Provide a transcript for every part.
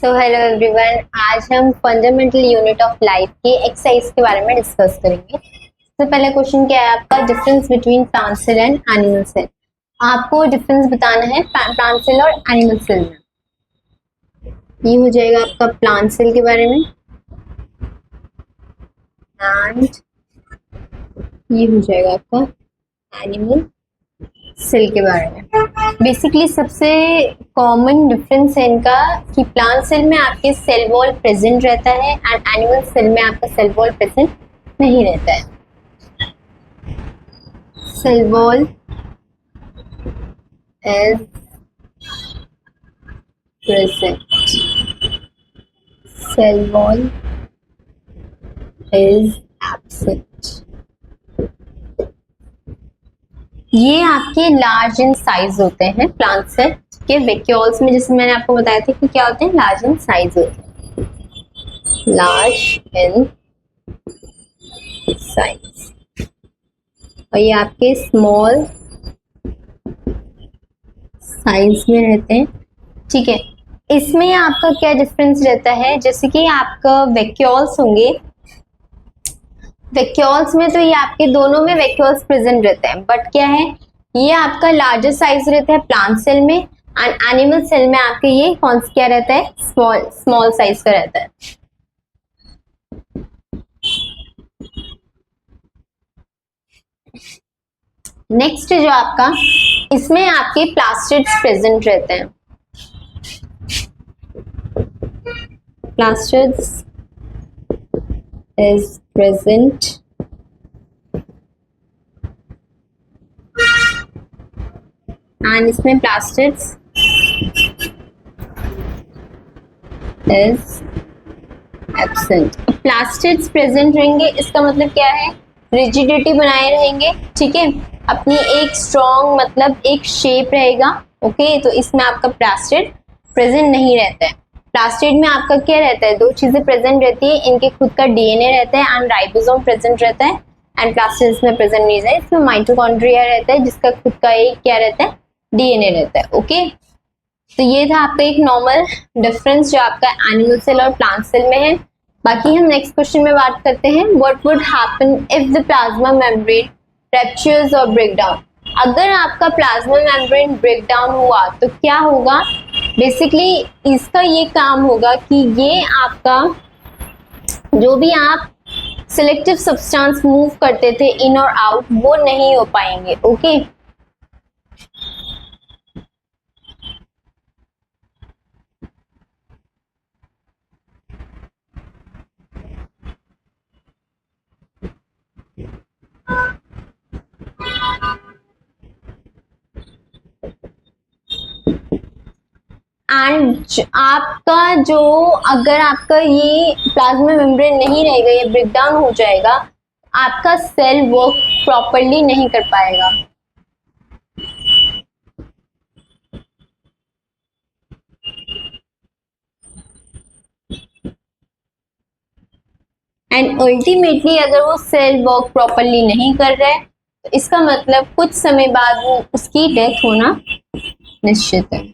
So hello everyone, आज हम fundamental unit of life के एक्सरसाइज के बारे में डिस्कस करेंगे। सबसे पहले क्वेश्चन क्या है आपका, difference between plant cell and animal cell. आपको डिफरेंस बताना है प्लांट सेल और एनिमल सेल में। ये हो जाएगा आपका प्लांट सेल के बारे में एंड ये हो जाएगा आपका एनिमल सेल के बारे में। बेसिकली सबसे कॉमन डिफरेंस है इनका कि प्लांट सेल में आपके सेल वॉल प्रेजेंट रहता है एंड एनिमल सेल में आपका सेल वॉल प्रेजेंट नहीं रहता है। Cell wall is present, cell wall is absent. ये आपके लार्ज इन साइज होते हैं प्लांट सेल के वैक्यूल्स में, जैसे मैंने आपको बताया था कि क्या होते हैं, लार्ज इन साइज होते हैं, लार्ज इन साइज। और ये आपके स्मॉल साइज में रहते हैं। ठीक है, इसमें आपका क्या डिफरेंस रहता है, जैसे कि आपका वैक्यूल्स होंगे, वैक्यूल्स में तो ये आपके दोनों में वैक्यूल्स प्रेजेंट रहते हैं, बट क्या है, ये आपका लार्जर साइज रहता है प्लांट सेल में एंड एनिमल सेल में आपके ये कौन सा क्या रहता है, स्मॉल साइज का रहता है। नेक्स्ट जो आपका, इसमें आपके प्लास्टिड्स प्रेजेंट रहते हैं। प्लास्टिड्स is present and इसमें plastids is absent। plastids present रहेंगे, इसका मतलब क्या है, रिजिडिटी बनाए रहेंगे। ठीक है, अपनी एक स्ट्रॉन्ग मतलब एक शेप रहेगा। ओके, तो इसमें आपका प्लास्टिड प्रेजेंट नहीं रहता है। प्लास्टिड में आपका क्या रहता है, दो चीजें प्रेजेंट रहती है, इनके खुद का डीएनए रहता है एंड राइबोसोम प्रेजेंट रहता है एंड प्लास्टिड में प्रेजेंट नहीं रहता है। इसमें माइटोकॉन्ड्रिया रहता है जिसका खुद का एक क्या रहता है, डीएनए रहता है। ओके, तो ये था आपका एक नॉर्मल डिफरेंस जो आपका एनिमल सेल और प्लांट सेल में है। बाकी हम नेक्स्ट क्वेश्चन में बात करते हैं, what would happen if the plasma membrane ruptures और ब्रेक डाउन। अगर आपका प्लाज्मा मेम्ब्रेन ब्रेक डाउन हुआ तो क्या होगा, बेसिकली इसका ये काम होगा कि ये आपका जो भी आप सिलेक्टिव सब्सटेंस मूव करते थे इन और आउट, वो नहीं हो पाएंगे। ओके, एंड आपका जो, अगर आपका ये प्लाज्मा मेम्ब्रेन नहीं रहेगा, ये ब्रेक डाउन हो जाएगा, आपका सेल वर्क प्रॉपरली नहीं कर पाएगा। एंड अल्टीमेटली अगर वो सेल वर्क प्रॉपरली नहीं कर रहा है तो इसका मतलब कुछ समय बाद वो उसकी डेथ होना निश्चित है।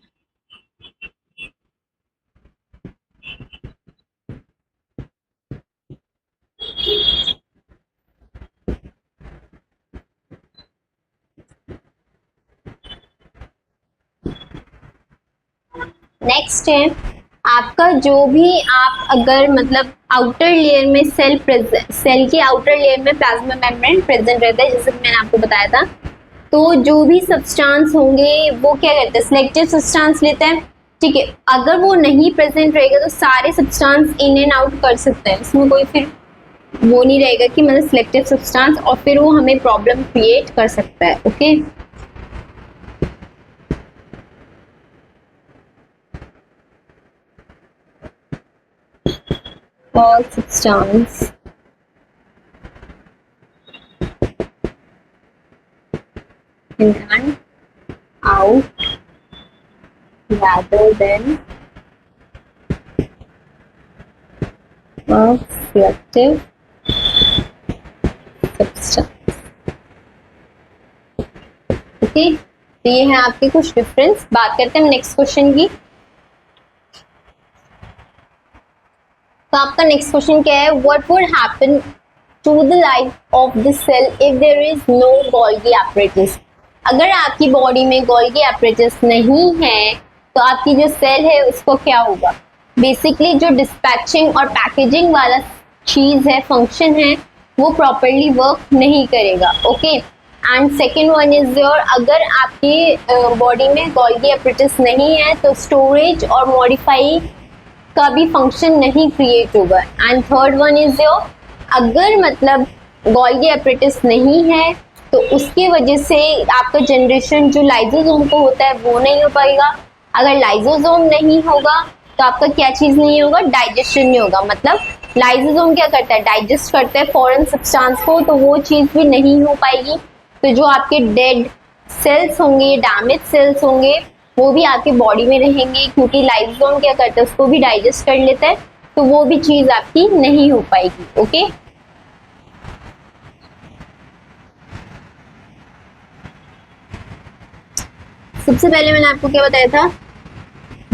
नेक्स्ट है आपका, जो भी आप अगर मतलब आउटर लेयर में सेल के आउटर लेयर में प्लाज्मा मेम्ब्रेन प्रेजेंट रहता है, जैसे मैंने आपको बताया था, तो जो भी सब्सटेंस होंगे वो क्या करते हैं, सिलेक्टिव सब्सटेंस लेते हैं। ठीक है, अगर वो नहीं प्रेजेंट रहेगा तो सारे सब्सटेंस इन एंड आउट कर सकते हैं, इसमें कोई फिर वो नहीं रहेगा कि मतलब सिलेक्टिव सब्सटेंस, और फिर वो हमें प्रॉब्लम क्रिएट कर सकता है। Okay, all substance in and out rather than a selective substance। Okay, तो ये है आपके कुछ डिफरेंस। बात करते हैं नेक्स्ट क्वेश्चन की। तो आपका नेक्स्ट क्वेश्चन क्या है, what would happen to the life of the cell if there is no Golgi apparatus. अगर आपकी बॉडी में गोल्गी एपरेटस नहीं है तो आपकी जो सेल है उसको क्या होगा। बेसिकली जो डिस्पैचिंग और पैकेजिंग वाला चीज है, फंक्शन है, वो प्रॉपरली वर्क नहीं करेगा। Okay, and second one is your, अगर आपकी बॉडी में गोल्गी एपरेटस नहीं है तो स्टोरेज और मॉडिफाई का भी फंक्शन नहीं क्रिएट होगा। And third one is your, अगर मतलब गोल्गी एपरेटस नहीं है तो उसकी वजह से आपका जनरेशन जो लाइजोसोम को होता है वो नहीं हो पाएगा। अगर लाइजोसोम नहीं होगा तो आपका क्या चीज नहीं होगा, डाइजेशन नहीं होगा। मतलब लाइजोसोम क्या करता है, डाइजेस्ट करता है फॉरेन सब्सटेंस को, तो वो चीज भी नहीं हो पाएगी। तो जो आपके डेड सेल्स होंगे, डैमेज सेल्स होंगे, वो भी आपके बॉडी में रहेंगे, क्योंकि लाइसोसोम क्या करता है, उसको भी डाइजेस्ट कर लेता है, तो वो भी चीज आपकी नहीं हो पाएगी। ओके, सबसे पहले मैंने आपको क्या बताया था,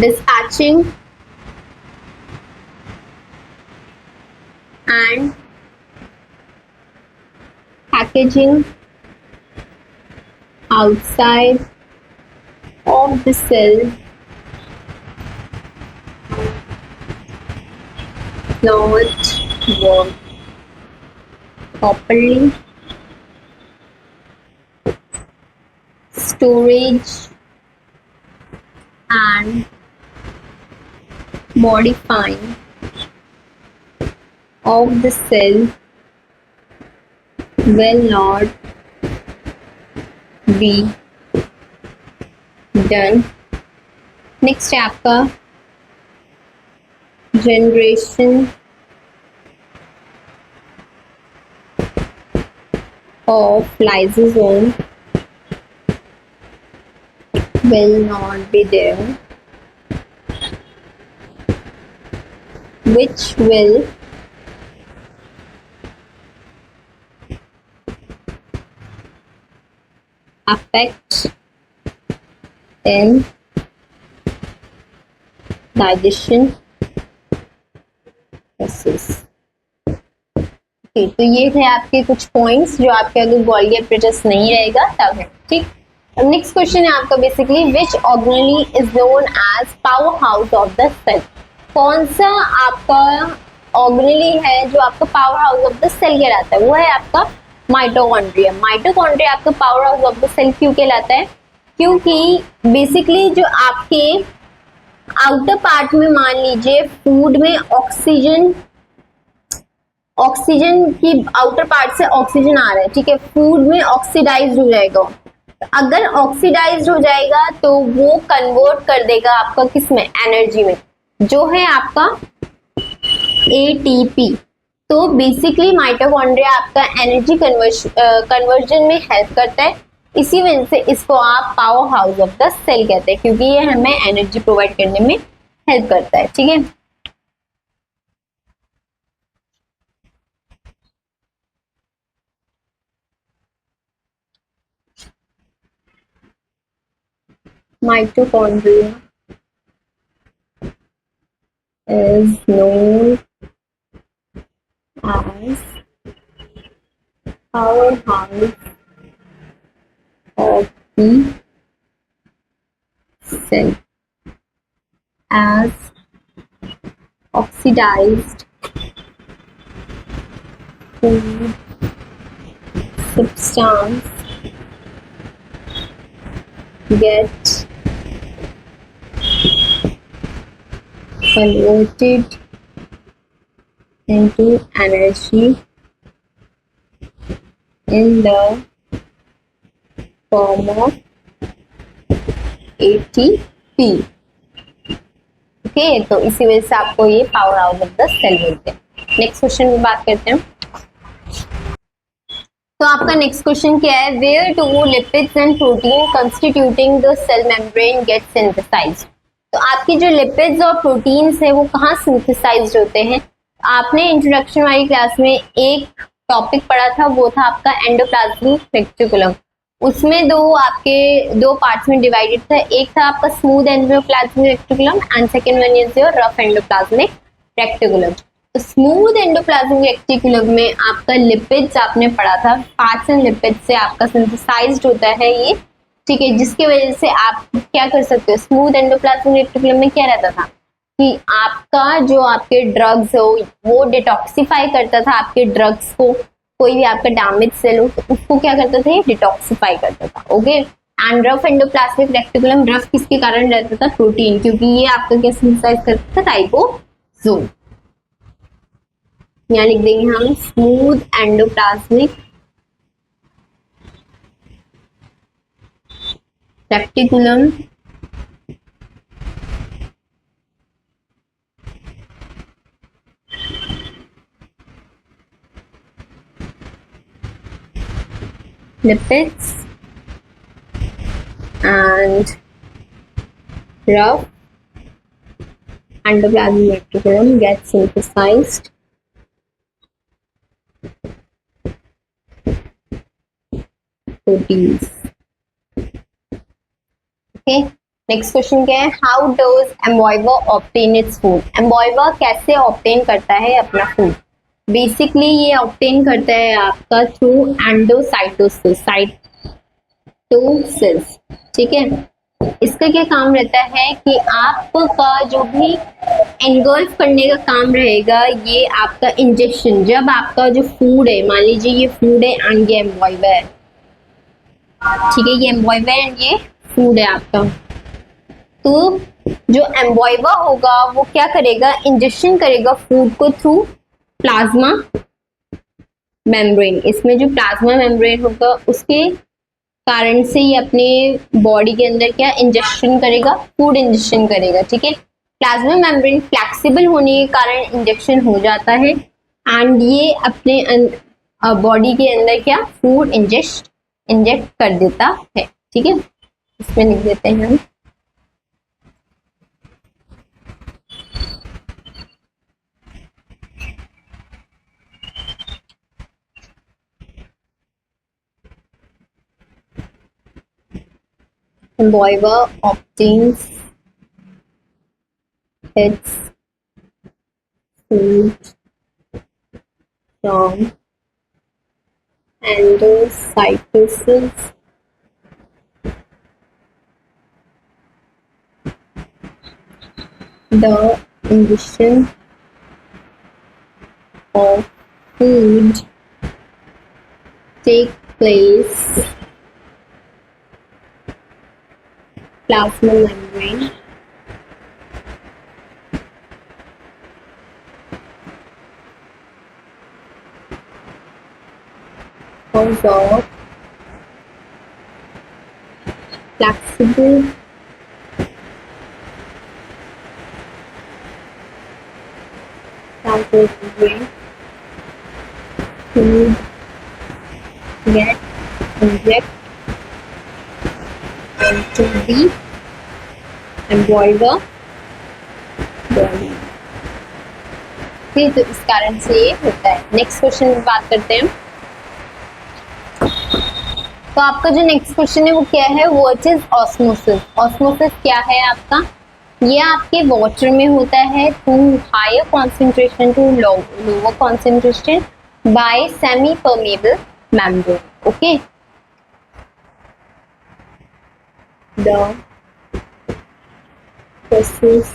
dispatching and packaging outside of the cell not work properly. Storage and modifying of the cell will not be done. Next है आपका generation of lysosome will not be there, which will affect in digestion process. तो ये थे आपके कुछ points जो आपके अगर गोल्गी एपरेटस नहीं रहेगा तब है। ठीक, अब नेक्स्ट क्वेश्चन है आपका basically, which organelle is known as power house of the cell. कौन सा आपका ऑर्गेनेली है जो आपका power house of the cell कहलाता है, वो है आपका माइटोकॉन्ड्रिया। माइटोकॉन्ड्रिया आपका power house of the cell क्यों कहलाता है, क्योंकि बेसिकली जो आपके आउटर पार्ट में मान लीजिए फूड में ऑक्सीजन की आउटर पार्ट से ऑक्सीजन आ रहा है, ठीक है, फूड में ऑक्सीडाइज्ड हो जाएगा। अगर ऑक्सीडाइज्ड हो जाएगा तो वो कन्वर्ट कर देगा आपका किस में, एनर्जी में, जो है आपका एटीपी। तो बेसिकली माइटोकॉन्ड्रिया आपका एनर्जी कन्वर्जन में हेल्प करता है, इसी वजह से इसको आप power house of the cell कहते हैं, क्योंकि ये हमें एनर्जी प्रोवाइड करने में हेल्प करता है। ठीक है, mitochondria is known as powerhouse of the cell, as oxidized food substance get converted into energy in the form of ATP। Okay, तो इसी वजह से आपको ये power house of the cell बोलते हैं। नेक्स्ट क्वेश्चन में बात करते हैं। तो आपका नेक्स्ट क्वेश्चन क्या है, where do lipids and protein constituting the cell membrane get synthesised. तो आपकी जो लिपिड्स और प्रोटीन्स है वो कहाँ सिंथेसाइज्ड होते हैं। आपने इंट्रोडक्शन वाली क्लास में एक टॉपिक पढ़ा था, वो था आपका एंडोप्लाज्मिक रेक्टिकुलम। उसमें दो पार्ट्स में डिवाइडेड था, एक था आपका smooth endoplasmic reticulum and second one is your rough endoplasmic reticulum. Smooth endoplasmic reticulum में आपका लिपिड्स आपने पढ़ा था, फैट्स एंड लिपिड्स से आपका सिंथेसाइज्ड होता है ये, ठीक है, जिसकी वजह से आप क्या कर सकते हो, स्मूथ एंडोप्लाज्मिक रेटिकुलम में क्या रहता था कि आपका जो आपके ड्रग्स हो वो डिटॉक्सिफाई करता था आपके ड्रग्स को, कोई भी आपका डैमेज सेल हो तो उसको क्या करता था, ये डिटॉक्सिफाई करता था, okay. And rough endoplasmic reticulum, rough किसके कारण रहता था, प्रोटीन, क्योंकि ये आपका क्या सिंथेसाइज करता था, राइबोसोम। यहाँ लिख देंगे हम smooth endoplasmic reticulum lipids and rough endoplasmic reticulum gets synthesized proteins. Okay, next question क्या है, how does amoeba obtain its food, amoeba कैसे ऑब्टेन करता है अपना फूड, बेसिकली ये ऑब्टेन करता है आपका थ्रू एंडोसाइटोसिस, साइटोसिस, ठीक है। इसका क्या काम रहता है कि आपका जो भी एनगल्फ करने का काम रहेगा, ये आपका इंजेक्शन, जब आपका जो फूड है, मान लीजिए ये फूड है एंड ये एम्बॉयवर है, ठीक है, ये एम्बॉयवर एंड ये फूड है आपका, तो जो एम्बॉयवर होगा वो क्या करेगा, इंजेक्शन करेगा फूड को थ्रू प्लाज्मा मेम्ब्रेन, इसमें जो प्लाज्मा मेम्ब्रेन होगा उसके कारण से ये अपने बॉडी के अंदर क्या इंजेक्शन करेगा, फूड इंजेक्शन करेगा, ठीक है। प्लाज्मा मेम्ब्रेन फ्लेक्सिबल होने के कारण इंजेक्शन हो जाता है एंड ये अपने बॉडी के अंदर क्या फूड इंजेक्ट कर देता है, ठीक है। इसमें लिख देते हैं हम एम्बॉयवर obtains its food from endocytosis the ingestion of food take place plasma membrane cause of flexible plasma membrane food get inject into the amoeba body, ठीक, तो इस कारण से ये होता है। नेक्स्ट क्वेश्चन में बात करते हैं, तो आपका जो नेक्स्ट क्वेश्चन है वो क्या है, व्हाट इज ऑस्मोसिस, ऑस्मोसिस क्या है आपका, ये आपके वाटर में होता है to higher concentration to lower concentration by semi permeable membrane, okay. The process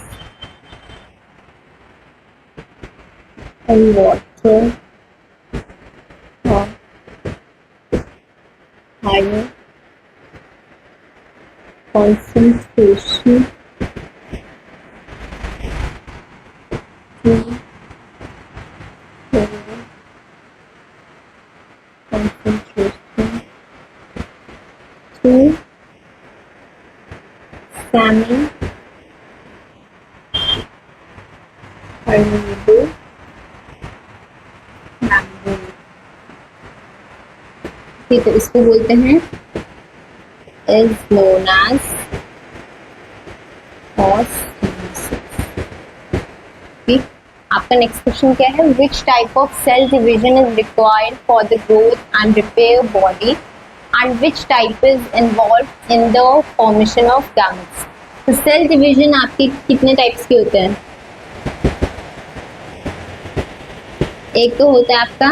in water of higher concentration to lower concentration to semi permeable membrane, ठीक है, इसको बोलते हैं is known as osmosis, ठीक। आपका नेक्स्ट क्वेश्चन क्या है, which type of cell division is required for the growth and repair body and which type is involved in the formation of gametes, तो सेल डिवीजन आपके कितने types के होते हैं, एक तो होता है आपका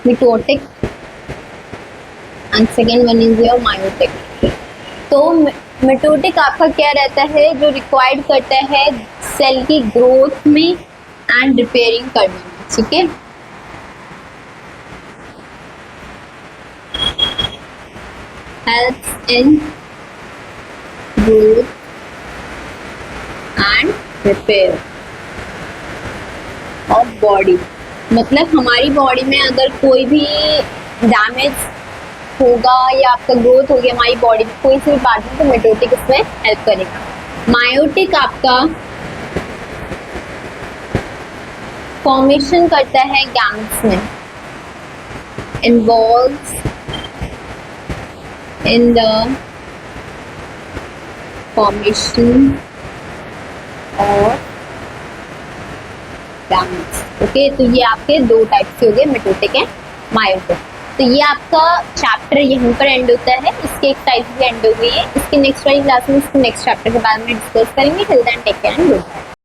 mitotic and second one is your meiotic. तो मिटोटिक आपका क्या रहता है, जो रिक्वायर्ड करता है सेल की ग्रोथ में एंड रिपेयरिंग करने में, ठीक है। Helps in growth and repair of body. मतलब हमारी बॉडी में अगर कोई भी डैमेज होगा या आपका ग्रोथ हो गया हमारी बॉडी में कोई सी भी पार्ट में, तो मिटोटिक इसमें हेल्प करेगा। मायोटिक आपका फॉर्मेशन करता है गैंग्स में, involves in the formation of gangs. Okay, तो ये आपके दो टाइप के हो गए, मिटोटिक एंड मायोटिक। तो ये आपका चैप्टर यहीं पर एंड होता है, इसके एक टाइप भी एंड हो गई है। इसके नेक्स्ट वाली क्लास में इसके नेक्स्ट चैप्टर के बारे में डिस्कस करेंगे। Till then take care and good bye.